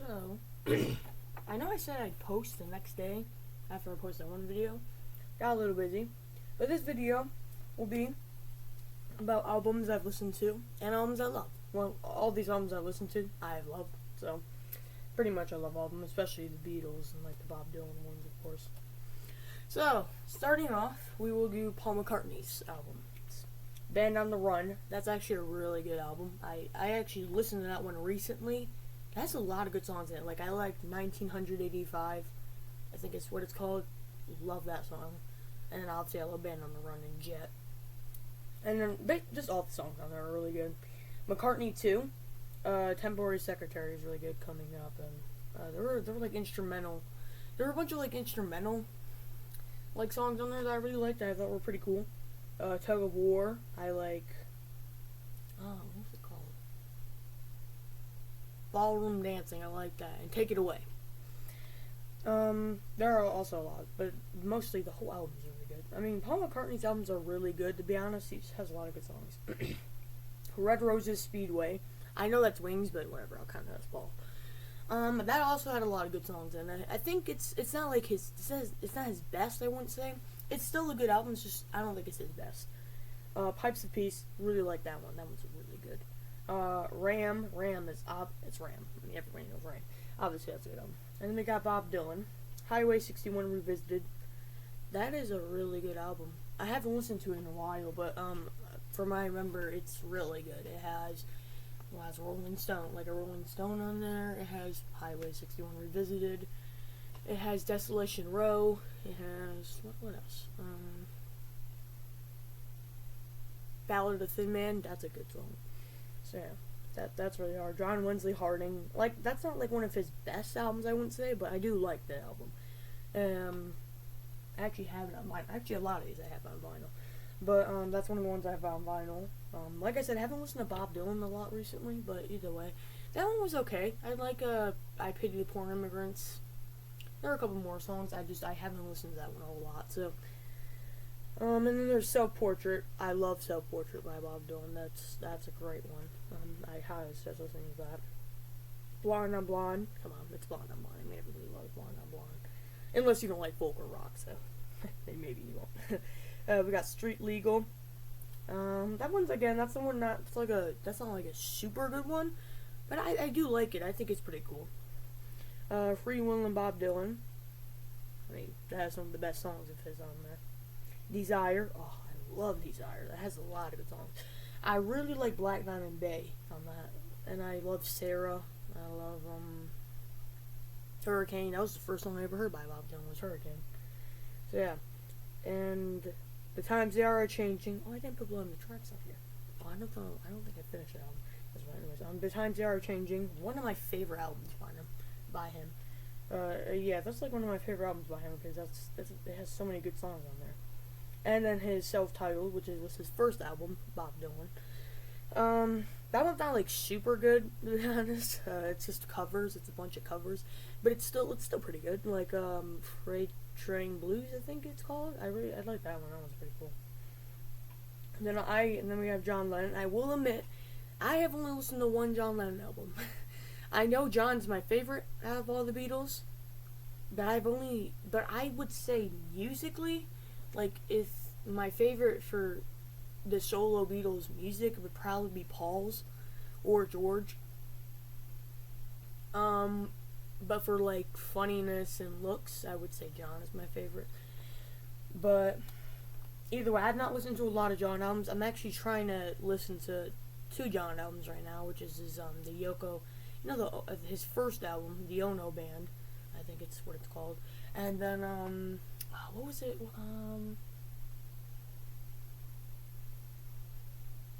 So, I know I said I'd post the next day after I posted one video. Got a little busy. But this video will be about albums I've listened to and albums I love. Well, all these albums I've listened to, I have loved. So, pretty much I love all of them, especially the Beatles and like the Bob Dylan ones, of course. So, starting off, we will do Paul McCartney's album. It's Band on the Run. That's actually a really good album. I actually listened to that one recently. It has a lot of good songs in it. Like, I liked 1985. I think it's what it's called. Love that song. And then obviously I love Band on the Run and Jet. And then just all the songs on there are really good. McCartney 2. Temporary Secretary is really good coming up. And there were like instrumental. There were a bunch of like instrumental like songs on there that I really liked that I thought were pretty cool. Tug of War. I like. What was it called? Ballroom Dancing. I like that. And Take It Away. There are also a lot, but mostly the whole album is really good. I mean, Paul McCartney's albums are really good, to be honest. He has a lot of good songs. Red Roses Speedway. I know that's Wings, but whatever. I'll count that as Paul. That also had a lot of good songs, and I think it's not like it's not his best. I wouldn't say it's still a good album. It's just I don't think it's his best. Pipes of Peace. Really like that one. That one's really good. Ram is it's Ram. I mean, everybody knows Ram. Obviously, that's a good album. And then we got Bob Dylan, Highway 61 Revisited. That is a really good album. I haven't listened to it in a while, but from what I remember, it's really good. It has Rolling Stone, like a Rolling Stone on there. It has Highway 61 Revisited. It has Desolation Row. It has what else? Ballad of the Thin Man. That's a good song. So yeah, that's really hard. John Wesley Harding, like that's not like one of his best albums, I wouldn't say, but I do like the album. I actually have it on vinyl. Actually, a lot of these I have on vinyl, but that's one of the ones I have on vinyl. Like I said, I haven't listened to Bob Dylan a lot recently, but either way, that one was okay. I like I Pity the Poor Immigrants. There are a couple more songs. I haven't listened to that one a whole lot. So. And then there's Self Portrait. I love Self Portrait by Bob Dylan. That's a great one. I highly suggest listening to that. Blonde on Blonde. Come on, it's Blonde on Blonde. I mean, everybody loves Blonde on Blonde. Unless you don't like folk or rock, so maybe you won't. We got Street Legal. That one's again. That's the one that's not like a super good one, but I do like it. I think it's pretty cool. Free Will and Bob Dylan. I mean, that has some of the best songs of his on there. Desire. Oh, I love Desire. That has a lot of good songs. I really like Black Diamond Bay on that. And I love Sarah. I love Hurricane. That was the first song I ever heard by Bob Dylan was Hurricane. So yeah. And The Times They Are Changing. Oh, I didn't put Blood on the tracks up here. Oh, I don't think I finished that album. That's right. Anyways, The Times They Are Changing. One of my favorite albums by him. Yeah, that's like one of my favorite albums by him because it has so many good songs on there. And then his self-titled, which was his first album, Bob Dylan. That one's not like super good, to be honest. It's just covers. It's a bunch of covers, but it's still pretty good. Like Freight Train Blues, I think it's called. I like that one. That one's pretty cool. And then we have John Lennon. I will admit, I have only listened to one John Lennon album. I know John's my favorite out of all the Beatles, but I would say musically. Like, if my favorite for the solo Beatles music would probably be Paul's or George. But for, like, funniness and looks, I would say John is my favorite. But, either way, I've not listened to a lot of John albums. I'm actually trying to listen to 2 John albums right now, which is his, the Yoko, his first album, the Ono Band, I think it's what it's called. And then, what was it?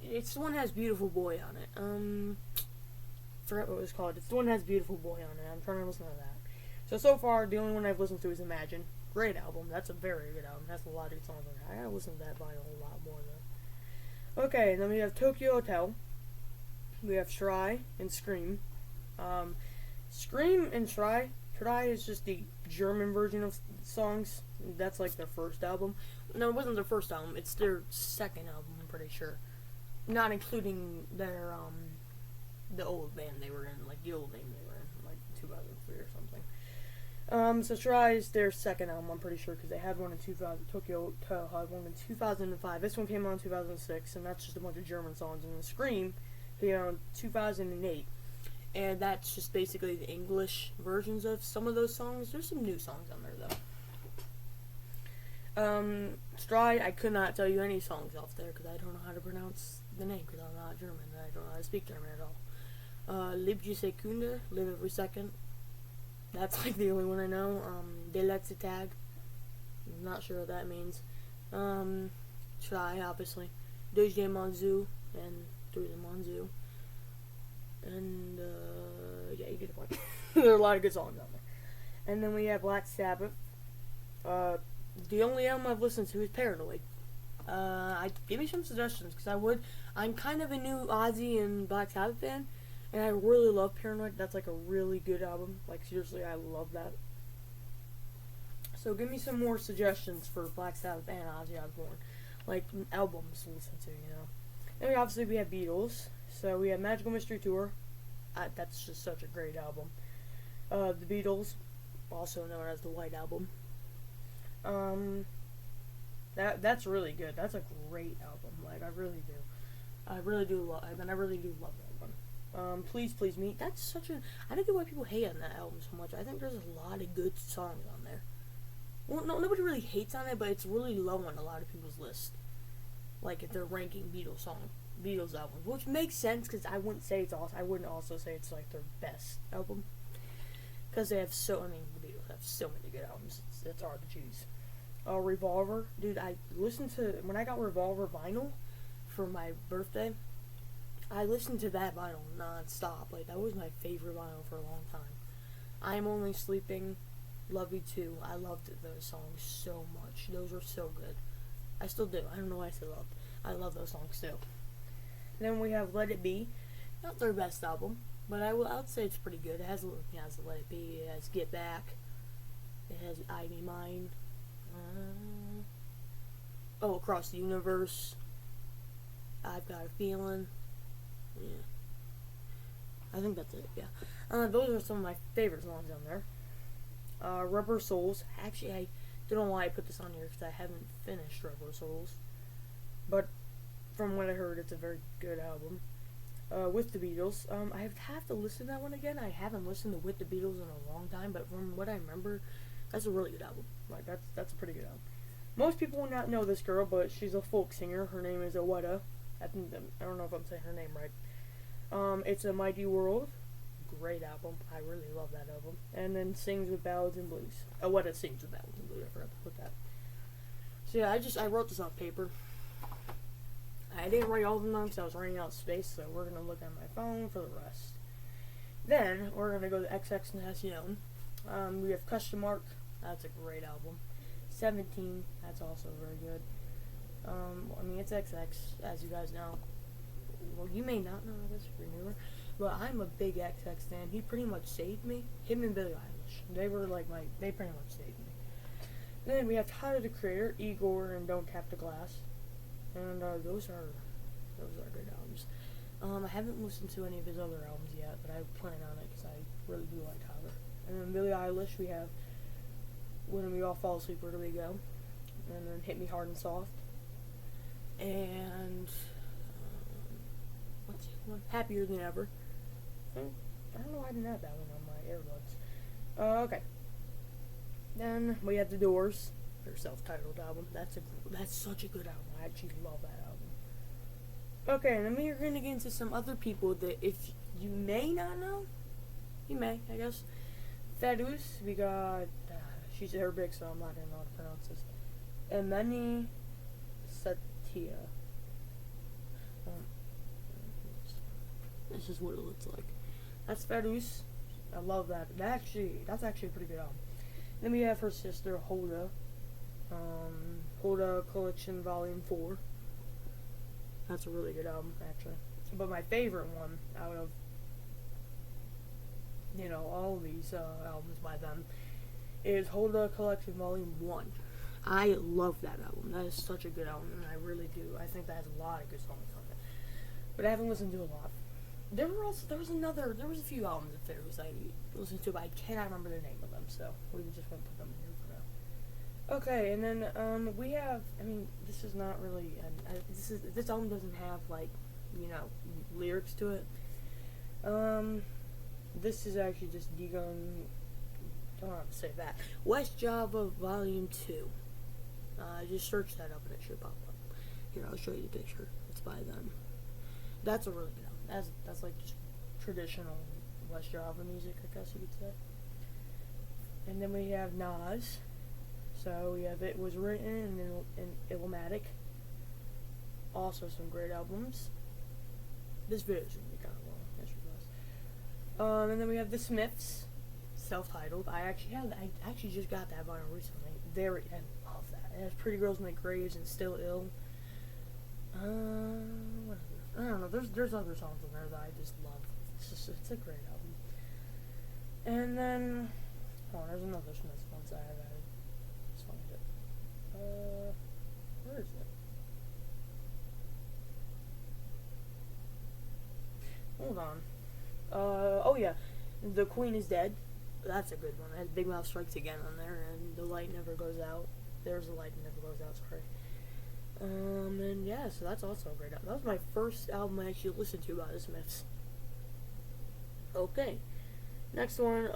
It's the one that has Beautiful Boy on it. Forgot what it was called. It's the one that has Beautiful Boy on it. I'm trying to listen to that. So far, the only one I've listened to is Imagine. Great album. That's a very good album. It has a lot of good songs on there. I gotta listen to that by a whole lot more, though. Okay, then we have Tokyo Hotel. We have Try and Scream. Scream and Try is just the German version of songs. That's like their first album. No, it wasn't their first album. It's their second album, I'm pretty sure. Not including their, the old band they were in, like the old name they were in, like 2 other So Try is their second album, I'm pretty sure, because they had one in 2000. Tokyo had one in 2005. This one came out in 2006, and that's just a bunch of German songs. And the Scream came out in 2008, and that's just basically the English versions of some of those songs. There's some new songs on there though. Stride, I could not tell you any songs off there because I don't know how to pronounce the name because I'm not German and I don't know how to speak German at all. Leb die Sekunde, live every second. That's like the only one I know. De letzte Tag. I'm not sure what that means. Try, obviously. Durch den Manzu and Through the Manzu. And, yeah, you get the point. There are a lot of good songs on there. And then we have Black Sabbath. The only album I've listened to is Paranoid. Give me some suggestions, because I'm kind of a new Ozzy and Black Sabbath fan, and I really love Paranoid. That's like a really good album. Like, seriously, I love that. So give me some more suggestions for Black Sabbath and Ozzy Osbourne. Like, albums to listen to, you know. And obviously we have Beatles. So we have Magical Mystery Tour. That's just such a great album. The Beatles, also known as the White Album. That's really good. That's a great album. Like, I really do love that one. Please Please Me. That's such a, I don't get why people hate on that album so much. I think there's a lot of good songs on there. Well, no, nobody really hates on it, but it's really low on a lot of people's list. Like, if they're ranking Beatles albums, which makes sense because I wouldn't also say it's like their best album, because the Beatles have so many good albums. It's hard to choose. Revolver, dude. I listened to when I got Revolver vinyl for my birthday. I listened to that vinyl non-stop. Like, that was my favorite vinyl for a long time. I'm Only Sleeping, Love You Too. I loved those songs so much. Those were so good. I still do. I don't know why I still love. I love those songs still. Then we have Let It Be. Not their best album, but I would say it's pretty good. It has Let It Be. It has Get Back. It has I Be Mine. Across the Universe. I've Got a Feeling. Yeah. I think that's it, yeah. Those are some of my favorite songs on there. Rubber Souls. Actually, I don't know why I put this on here because I haven't finished Rubber Souls. But from what I heard, it's a very good album. With the Beatles. I have to listen to that one again. I haven't listened to With the Beatles in a long time, but from what I remember, that's a really good album. Like, that's a pretty good album. Most people will not know this girl, but she's a folk singer. Her name is Aweda. I don't know if I'm saying her name right. It's A Mighty World. Great album. I really love that album. And then Sings with Ballads and Blues. Aweda sings with Ballads and Blues. I forgot to put that. So yeah, I wrote this on paper. I didn't write all of them down because I was running out of space, so we're going to look at my phone for the rest. Then, we're going to go to XXXTentacion. We have Question Mark. That's a great album. 17. That's also very good. It's XX, as you guys know. Well, you may not know this if you're newer, but I'm a big XX fan. He pretty much saved me. Him and Billie Eilish. They pretty much saved me. Then we have Tyler, the Creator, Igor, and Don't Tap the Glass. And those are good albums. I haven't listened to any of his other albums yet, but I plan on it because I really do like Tyler. And then Billie Eilish, we have When We All Fall Asleep, Where Do We Go? And then Hit Me Hard and Soft. And what's the other one? Happier Than Ever. I don't know why I didn't have that one on my earbuds. Okay. Then we have The Doors, their self-titled album. That's such a good album. I actually love that album. Okay, and then we're going to get into some other people that if you may not know, you may, I guess. Fedus, we got, she's Arabic, so I'm not going to know how to pronounce this. Emeni Satia. This is what it looks like. That's Fedus. I love that. That's actually a pretty good album. Then we have her sister, Hoda. Hoda Collection Volume 4. That's a really good album, actually. But my favorite one out of, all of these albums by them is Hoda Collection Volume 1. I love that album. That is such a good album, and I really do. I think that has a lot of good songs on it. But I haven't listened to a lot. there was a few albums of theirs I listened to, but I cannot remember the name of them, so we just won't put them in here for now. Okay, and then we have. I mean, this is not really. This album doesn't have like, lyrics to it. This is actually just Digon. I don't have to say that. West Java Volume 2. Just search that up and it should pop up. Here, I'll show you the picture. It's by them. That's a really good album. That's like just traditional West Java music, I guess you could say. And then we have Nas. So we have It Was Written in Illmatic. Also some great albums. This video is really kind of long. Yes, it does. And then we have The Smiths. Self-titled. I actually just got that vinyl recently. I love that. It has Pretty Girls Make Graves and Still Ill. What other? I don't know. There's other songs on there that I just love. It's a great album. And then, there's another Smiths ones I have added. Let's find it. Where is it? Hold on. Oh yeah, The Queen Is Dead. That's a good one. It has Big Mouth Strikes Again on there, and The Light Never Goes Out. There's a Light Never Goes Out, sorry. And yeah, so that's also a great album. That was my first album I actually listened to by the Smiths. Okay. Next one,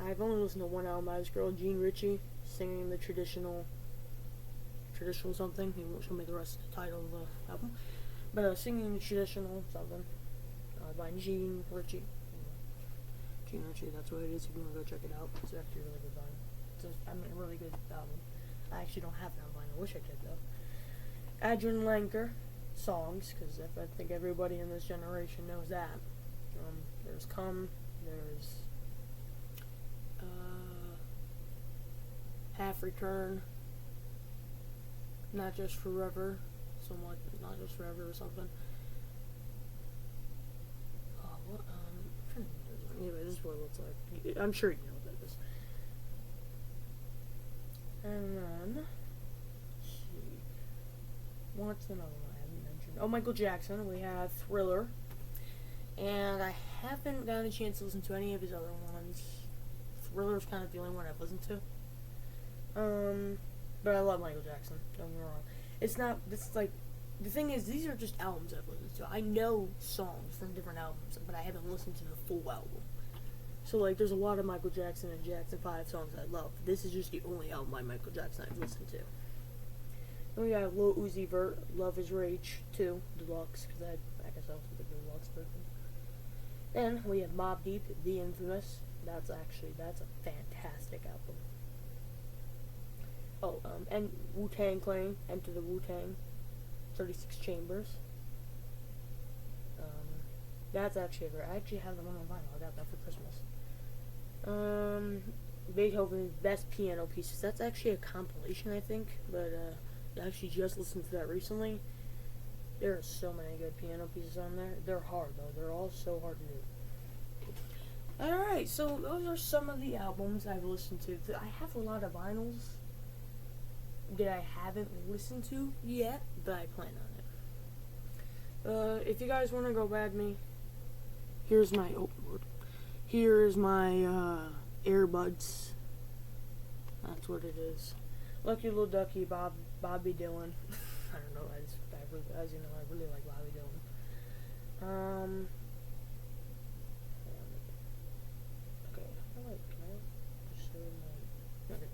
I've only listened to one album by this girl, Jean Ritchie, singing the traditional something. He won't show me the rest of the title of the album. But singing the traditional something by Jean Ritchie. Jean Ritchie, that's what it is. If you want to go check it out, it's actually a really good vinyl. It's a really good album. I actually don't have it on vinyl. I wish I did though. Adrian Lenker songs, because I think everybody in this generation knows that. There's Come, there's Half Return, Not Just Forever, somewhat Not Just Forever or something. Oh, what? I'm trying to remember. Anyway, this is what it looks like. I'm sure you know what that is. And then, let's see. What's another one I haven't mentioned? Oh, Michael Jackson. We have Thriller. And I haven't gotten a chance to listen to any of his other ones. Thriller's kind of the only one I've listened to. But I love Michael Jackson. Don't get me wrong. The thing is, these are just albums I've listened to. I know songs from different albums, but I haven't listened to the full album. So, there's a lot of Michael Jackson and Jackson 5 songs I love. This is just the only album by Michael Jackson I've listened to. Then we got Lil Uzi Vert, Love Is Rage 2, Deluxe, because I guess I was the Deluxe version. Then we have Mobb Deep, The Infamous. That's a fantastic album. Oh, and Wu-Tang Clan, Enter the Wu-Tang, 36 Chambers. That's actually I actually have the one on vinyl. I got that for Christmas. Beethoven's Best Piano Pieces. That's actually a compilation, I think, but I actually just listened to that recently. There are so many good piano pieces on there. They're hard, though. They're all so hard to do. Alright, so those are some of the albums I've listened to. I have a lot of vinyls that I haven't listened to yet, but I plan on it. If you guys want to go bad me, here's my earbuds. That's what it is. Lucky Little Ducky, Bobby Dylan. I don't know. As you know, I really like Bobby Dylan. Okay. Can I just show my? Okay.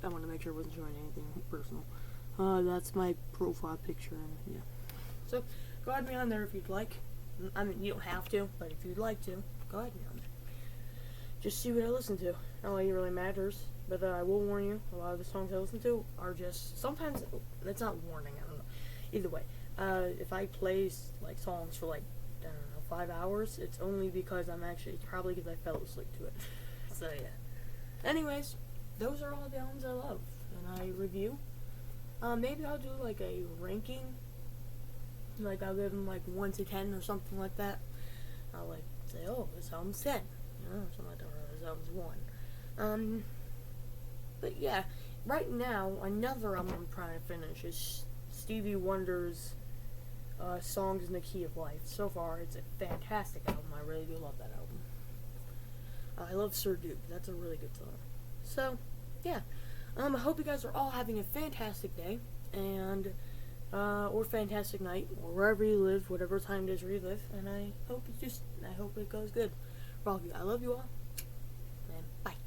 I want to make sure I wasn't showing anything personal. That's my profile picture. Yeah. So go ahead and be on there if you'd like. I mean, you don't have to, but if you'd like to, go ahead and be on there. Just see what I listen to. Not like it really matters, but I will warn you, a lot of the songs I listen to are just, sometimes, it's not warning, I don't know. Either way, if I play, songs for, I don't know, 5 hours, it's only because it's probably because I fell asleep to it. So, yeah. Anyways, those are all the albums I love, and I review. Maybe I'll do, a ranking. I'll give them, 1 to 10 or something like that. I'll, say, oh, this album's 10. Something like that, or this album's 1. But yeah, right now, another album I'm trying to finish is Stevie Wonder's Songs in the Key of Life. So far, it's a fantastic album. I really do love that album. I love Sir Duke. That's a really good song. So, yeah. I hope you guys are all having a fantastic day, and or fantastic night, or wherever you live, whatever time it is where you live. And I hope it goes good for all of you. I love you all, and bye.